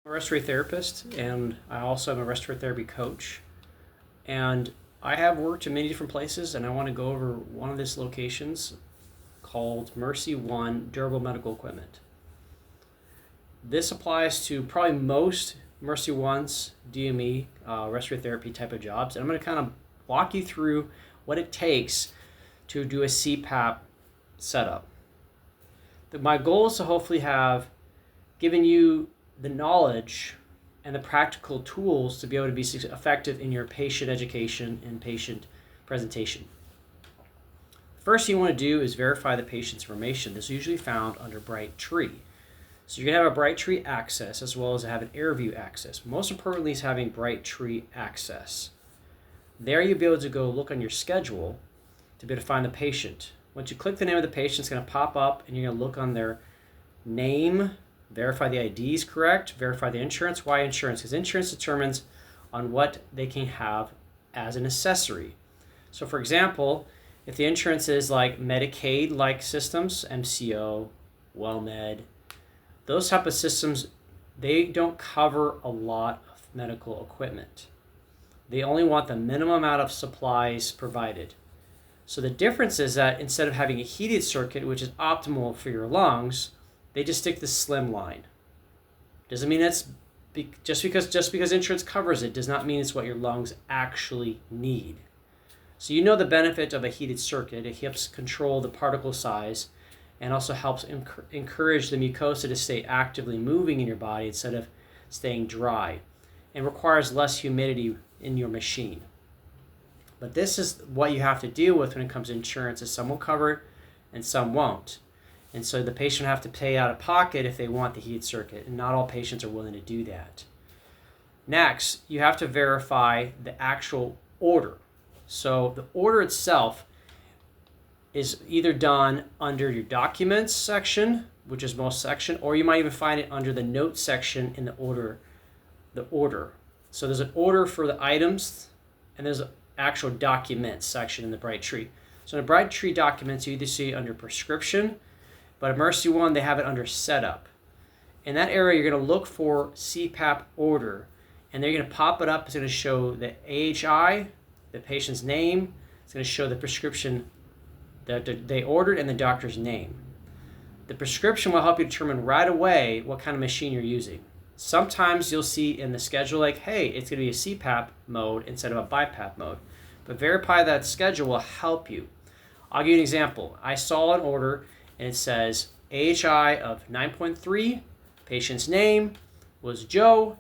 I'm a respiratory therapist, and I also am a respiratory therapy coach. And I have worked in many different places, and I want to go over one of these locations called Mercy One Durable Medical Equipment. This applies to probably most Mercy One's DME respiratory therapy type of jobs, and I'm going to kind of walk you through what it takes to do a CPAP setup. My goal is to hopefully have given you the knowledge and the practical tools to be able to be effective in your patient education and patient presentation. First thing you want to do is verify the patient's information. This is usually found under Brightree. So you're going to have a Brightree access as well as have an AirView access. Most importantly is having Brightree access. There you'll be able to go look on your schedule to be able to find the patient. Once you click the name of the patient, it's going to pop up and you're going to look on their name, verify the ID is correct, verify the insurance. Why insurance? Because insurance determines on what they can have as an accessory. So for example, if the insurance is like Medicaid-like systems, MCO, WellMed, those type of systems, they don't cover a lot of medical equipment. They only want the minimum amount of supplies provided. So the difference is that instead of having a heated circuit, which is optimal for your lungs, they just stick the slim line. Doesn't mean it's just because insurance covers it does not mean it's what your lungs actually need. So you know the benefit of a heated circuit. It helps control the particle size and also helps encourage the mucosa to stay actively moving in your body instead of staying dry, and requires less humidity in your machine. But this is what you have to deal with when it comes to insurance, is some will cover it and some won't. And so the patient will have to pay out of pocket if they want the heated circuit, and not all patients are willing to do that. Next, you have to verify the actual order. So the order itself is either done under your documents section, which is most section, or you might even find it under the notes section in the order. So there's an order for the items, and there's an actual documents section in the Brightree. So in the Brightree documents, you either see it under prescription, but at Mercy One, they have it under setup. In that area, you're going to look for CPAP order, and they're going to pop it up. It's going to show the AHI, the patient's name. It's going to show the prescription that they ordered and the doctor's name. The prescription will help you determine right away what kind of machine you're using. Sometimes you'll see in the schedule like, hey, it's going to be a CPAP mode instead of a BiPAP mode. But verify that schedule will help you. I'll give you an example. I saw an order and it says AHI of 9.3, patient's name was Joe,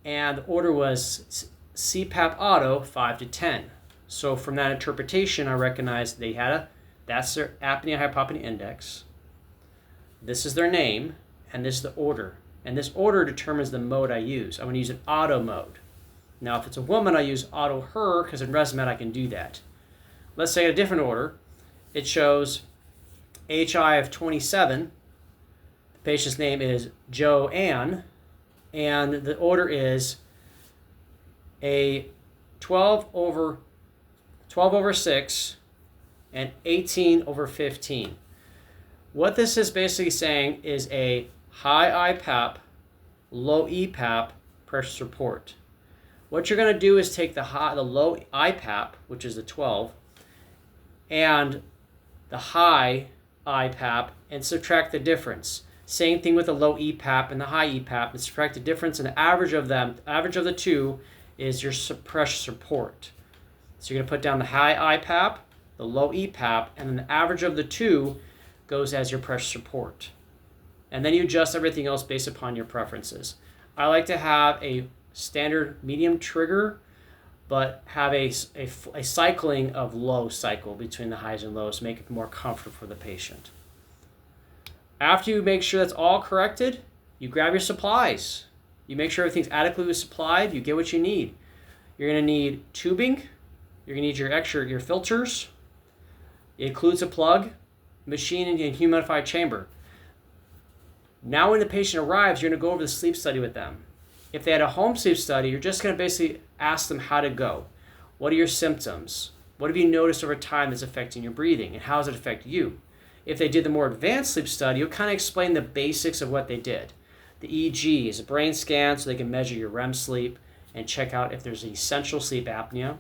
and the order was CPAP Auto 5 to 10. So from that interpretation, I recognize that's their apnea hypopnea index. This is their name, and this is the order. And this order determines the mode I use. I'm going to use an auto mode. Now, if it's a woman, I use auto her, because in ResMed I can do that. Let's say a different order. It shows AHI of 27. The patient's name is Joanne, and the order is a 12 over 6 and 18 over 15. What this is basically saying is a high IPAP, low EPAP pressure support. What you're going to do is take the low IPAP, which is the 12, and the high IPAP, and subtract the difference. Same thing with the low EPAP and the high EPAP, and subtract the difference, and the average of them, the average of the two is your pressure support. So you're going to put down the high IPAP, the low EPAP, and then the average of the two goes as your pressure support. And then you adjust everything else based upon your preferences. I like to have a standard medium trigger, but have a cycling of low cycle between the highs and lows to make it more comfortable for the patient. After you make sure that's all corrected, you grab your supplies. You make sure everything's adequately supplied. You get what you need. You're going to need tubing. You're going to need your filters. It includes a plug, machine, and humidified chamber. Now when the patient arrives, you're going to go over the sleep study with them. If they had a home sleep study, you're just going to basically ask them how to go. What are your symptoms? What have you noticed over time that's affecting your breathing? And how does it affect you? If they did the more advanced sleep study, you'll kind of explain the basics of what they did. The EEG is a brain scan so they can measure your REM sleep and check out if there's essential sleep apnea.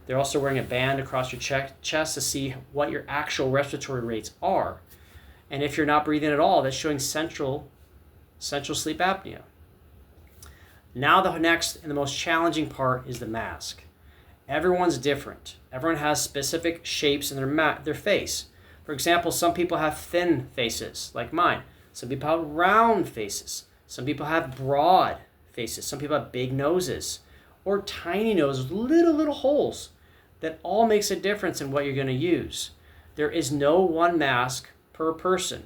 They're also wearing a band across your chest to see what your actual respiratory rates are. And if you're not breathing at all, that's showing central sleep apnea. Now the next and the most challenging part is the mask. Everyone's different. Everyone has specific shapes in their face. For example, some people have thin faces, like mine. Some people have round faces. Some people have broad faces. Some people have big noses or tiny noses, little holes. That all makes a difference in what you're going to use. There is no one mask per person.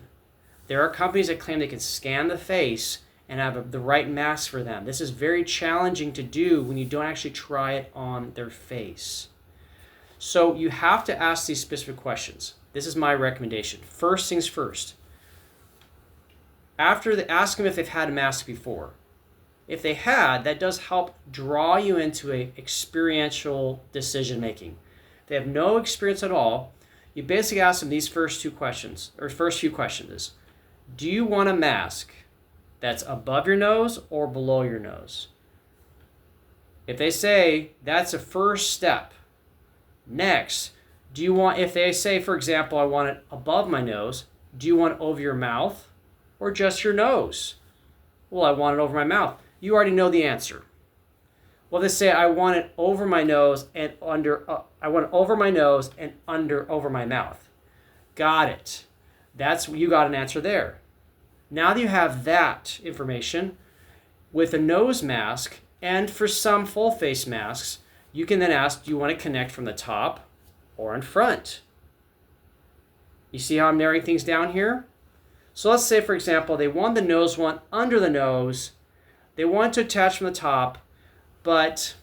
There are companies that claim they can scan the face and have the right mask for them. This is very challenging to do when you don't actually try it on their face. So you have to ask these specific questions. This is my recommendation. First things first. Ask them if they've had a mask before. If they had, that does help draw you into a experiential decision making. If they have no experience at all, you basically ask them these first few questions. Do you want a mask that's above your nose or below your nose? If they say that's a first step, next, if they say, for example, I want it above my nose, do you want it over your mouth or just your nose? Well, I want it over my mouth. You already know the answer. Well, they say I want it over my nose and under. I want it over my nose and over my mouth. Got it. You got an answer there. Now that you have that information, with a nose mask and for some full face masks, you can then ask, do you want to connect from the top or in front? You see how I'm narrowing things down here? So let's say, for example, they want the nose one under the nose. They want to attach from the top, but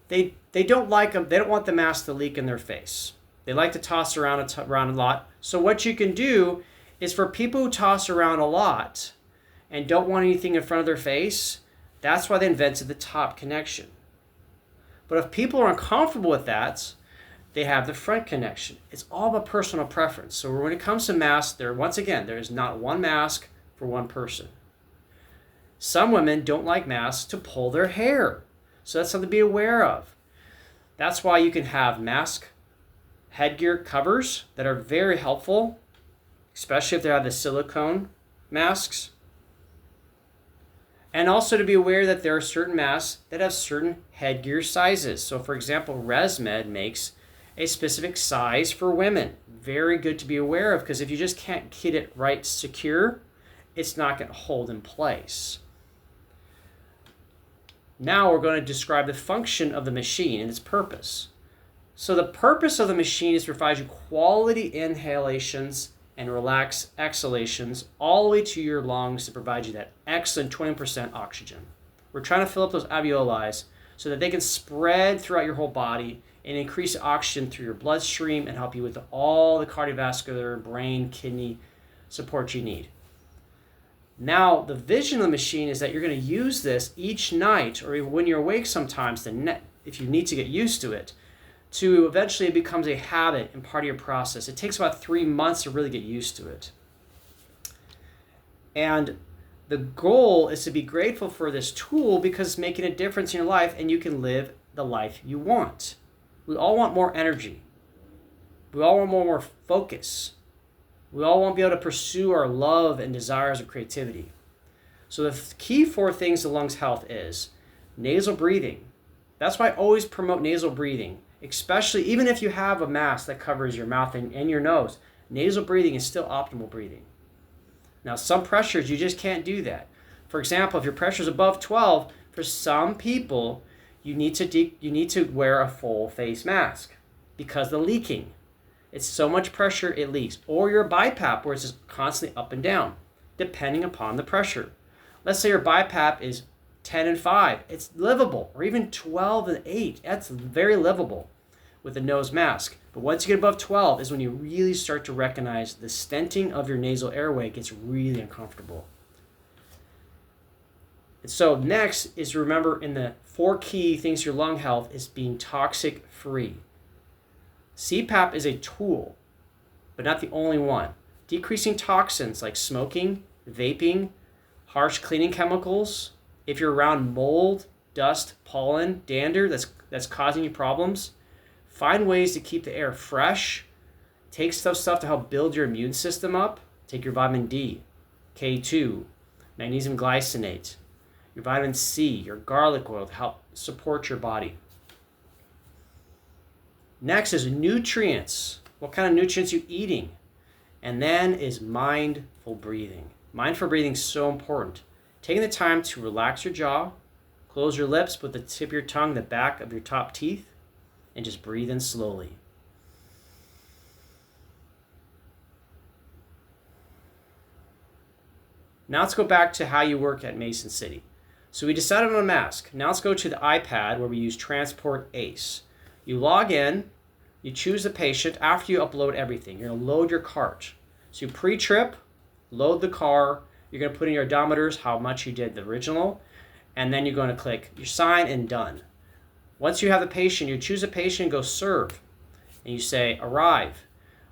they don't like them. They don't want the mask to leak in their face. They like to toss around a lot. So what you can do is for people who toss around a lot and don't want anything in front of their face, that's why they invented the top connection. But if people are uncomfortable with that, they have the front connection. It's all about personal preference. So when it comes to masks, there is not one mask for one person. Some women don't like masks to pull their hair. So that's something to be aware of. That's why you can have mask headgear covers that are very helpful, especially if they have the silicone masks. And also to be aware that there are certain masks that have certain headgear sizes. So for example, ResMed makes a specific size for women. Very good to be aware of, because if you just can't get it right secure, it's not going to hold in place. Now we're going to describe the function of the machine and its purpose. So the purpose of the machine is to provide you quality inhalations and relaxed exhalations all the way to your lungs to provide you that excellent 20% oxygen. We're trying to fill up those alveoli so that they can spread throughout your whole body and increase oxygen through your bloodstream and help you with all the cardiovascular, brain, kidney support you need. Now, the vision of the machine is that you're going to use this each night, or when you're awake sometimes, if you need to get used to it, to eventually it becomes a habit and part of your process. It takes about 3 months to really get used to it. And the goal is to be grateful for this tool because it's making a difference in your life and you can live the life you want. We all want more energy. We all want more focus. We all want to be able to pursue our love and desires of creativity. So the key 4 things to lungs health is nasal breathing. That's why I always promote nasal breathing, especially even if you have a mask that covers your mouth and your nose. Nasal breathing is still optimal breathing. Now, some pressures, you just can't do that. For example, if your pressure is above 12, for some people, you need to wear a full face mask because the leaking. It's so much pressure it leaks. Or your BiPAP, where it's just constantly up and down, depending upon the pressure. Let's say your BiPAP is 10 and 5. It's livable. Or even 12 and 8. That's very livable with a nose mask. But once you get above 12 is when you really start to recognize the stenting of your nasal airway gets really uncomfortable. And so next is, remember, in the 4 key things to your lung health is being toxic free. CPAP is a tool, but not the only one. Decreasing toxins like smoking, vaping, harsh cleaning chemicals. If you're around mold, dust, pollen, dander that's causing you problems, find ways to keep the air fresh. Take stuff to help build your immune system up. Take your vitamin D, K2, magnesium glycinate, your vitamin C, your garlic oil to help support your body. Next is nutrients. What kind of nutrients are you eating? And then is mindful breathing. Mindful breathing is so important. Taking the time to relax your jaw, close your lips, put the tip of your tongue, the back of your top teeth, and just breathe in slowly. Now let's go back to how you work at Mason City. So we decided on a mask. Now let's go to the iPad where we use Transport Ace. You log in, you choose the patient after you upload everything. You're going to load your cart. So you pre-trip, load the car, you're going to put in your odometers, how much you did the original, and then you're going to click your sign and done. Once you have the patient, you choose a patient and go serve. And you say arrive.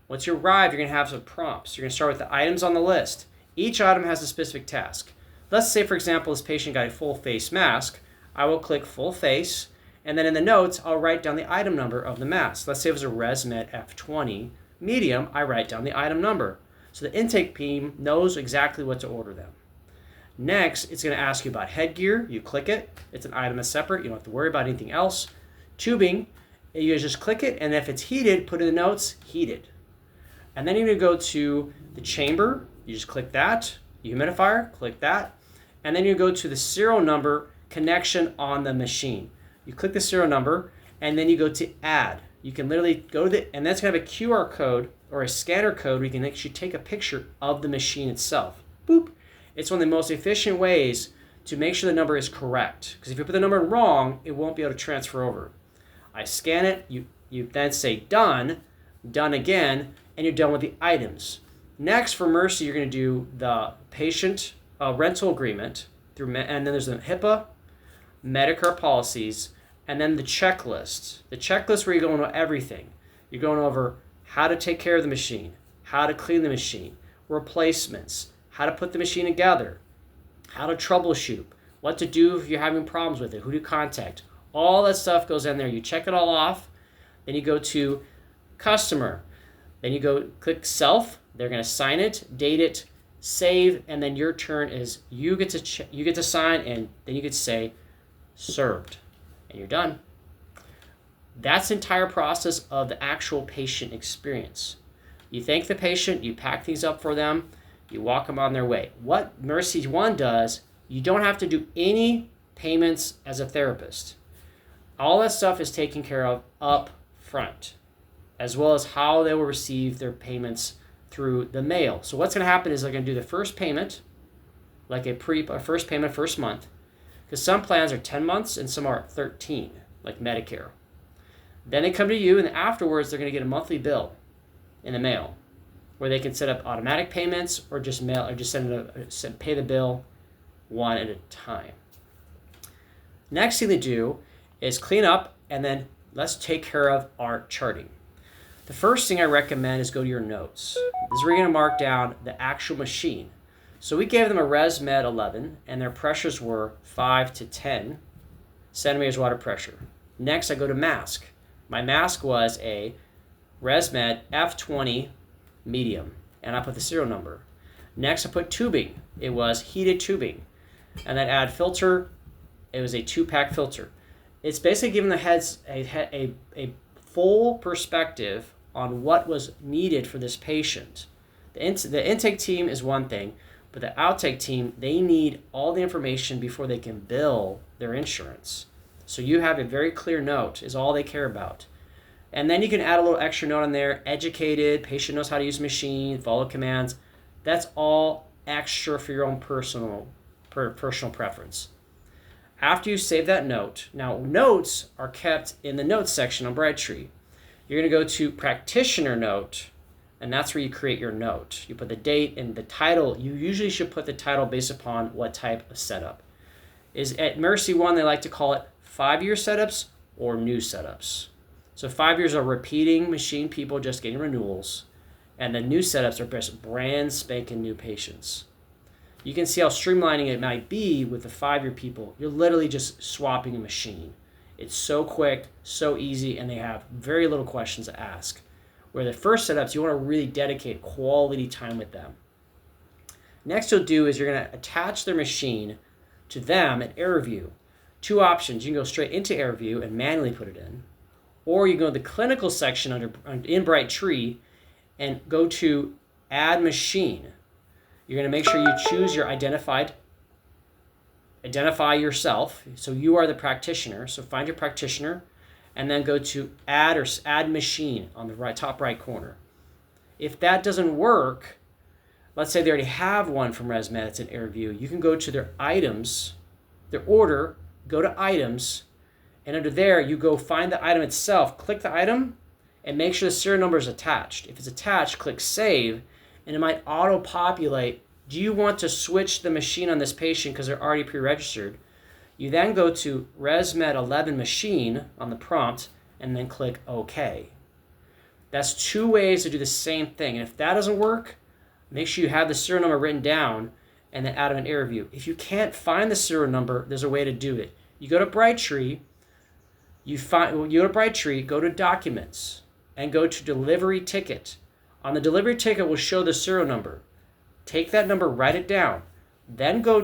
Once you arrive, you're going to have some prompts. You're going to start with the items on the list. Each item has a specific task. Let's say, for example, this patient got a full face mask. I will click full face, and then in the notes, I'll write down the item number of the mask. Let's say it was a ResMed F20 medium, I write down the item number. So the intake team knows exactly what to order them. Next, it's going to ask you about headgear. You click it. It's an item that's separate. You don't have to worry about anything else. Tubing, you just click it, and if it's heated, put in the notes, heated. And then you're going to go to the chamber. You just click that. Humidifier, click that. And then you go to the serial number connection on the machine. You click the serial number, and then you go to add. You can literally go to and that's going to have a QR code or a scanner code where you can actually take a picture of the machine itself. Boop. It's one of the most efficient ways to make sure the number is correct. Because if you put the number wrong, it won't be able to transfer over. I scan it, you then say done, done again, and you're done with the items. Next, for Mercy, you're going to do the patient rental agreement, and then there's the HIPAA, Medicare policies, and then the checklist. The checklist where you're going over everything. You're going over how to take care of the machine, how to clean the machine, replacements, how to put the machine together, how to troubleshoot, what to do if you're having problems with it, who to contact. All that stuff goes in there. You check it all off. Then you go to customer. Then you go click self. They're going to sign it, date it, save, and then your turn is you get to sign, and then you get to say served, and you're done. That's the entire process of the actual patient experience. You thank the patient, you pack things up for them, you walk them on their way. What Mercy One does, you don't have to do any payments as a therapist. All that stuff is taken care of up front, as well as how they will receive their payments through the mail. So what's going to happen is they're going to do the first payment, like a first payment first month, because some plans are 10 months and some are 13, like Medicare. Then they come to you, and afterwards they're going to get a monthly bill in the mail, where they can set up automatic payments or just mail or just pay the bill one at a time. Next thing they do is clean up, and then let's take care of our charting. The first thing I recommend is go to your notes. This is where you're going to mark down the actual machine. So we gave them a ResMed 11, and their pressures were 5 to 10 centimeters water pressure. Next, I go to mask. My mask was a ResMed F20 medium, and I put the serial number. Next, I put tubing. It was heated tubing. And then add filter. It was a 2-pack filter. It's basically giving the heads a full perspective on what was needed for this patient. The intake team is one thing, but the outtake team, they need all the information before they can bill their insurance. So you have a very clear note is all they care about. And then you can add a little extra note on there, educated, patient knows how to use the machine, follow commands. That's all extra for your own personal preference. After you save that note, now notes are kept in the notes section on Brightree. You're going to go to practitioner note, and that's where you create your note. You put the date and the title. You usually should put the title based upon what type of setup. Is at Mercy One, they like to call it 5-year setups or new setups. So 5 years are repeating machine people just getting renewals, and the new setups are just brand spanking new patients. You can see how streamlining it might be with the 5-year people. You're literally just swapping a machine. It's so quick, so easy, and they have very little questions to ask. Where the first setups, you want to really dedicate quality time with them. Next you'll do is you're going to attach their machine to them at AirView. 2 options. You can go straight into AirView and manually put it in. Or you go to the clinical section in Brightree and go to Add Machine. You're going to make sure you choose your identify yourself. So you are the practitioner. So find your practitioner and then go to Add Machine on the top right corner. If that doesn't work, let's say they already have one from ResMed, it's an AirView, you can go to their items, their order, go to items, and under there you go find the item itself, click the item, and make sure the serial number is attached. If it's attached, click Save, and it might auto-populate. Do you want to switch the machine on this patient because they're already pre-registered? You then go to ResMed 11 machine on the prompt, and then click OK. That's 2 ways to do the same thing, and if that doesn't work, make sure you have the serial number written down and then out of an AirView. If you can't find the serial number, there's a way to do it. You go to Brightree, go to Documents, and go to Delivery Ticket. On the delivery ticket, will show the serial number. Take that number, write it down. Then go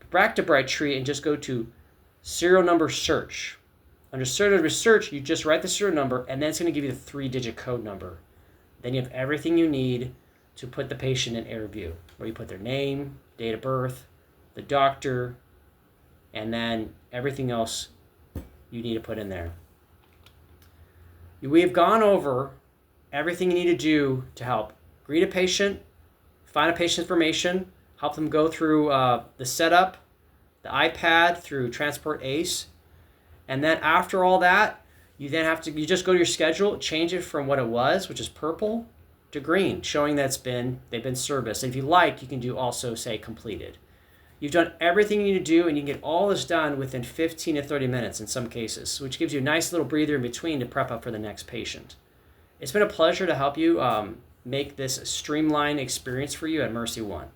back to Brightree and just go to Serial Number Search. Under Serial Number Search, you just write the serial number, and then it's going to give you the 3-digit code number. Then you have everything you need to put the patient in AirView, where you put their name, date of birth, the doctor, and then everything else you need to put in there. We have gone over everything you need to do to help greet a patient, find a patient's information, help them go through the setup, the iPad through Transport Ace, and then after all that, you just go to your schedule, change it from what it was, which is purple, to green, showing that they've been serviced. And if you like, you can do also say completed. You've done everything you need to do, and you can get all this done within 15 to 30 minutes in some cases, which gives you a nice little breather in between to prep up for the next patient. It's been a pleasure to help you make this streamlined experience for you at Mercy One.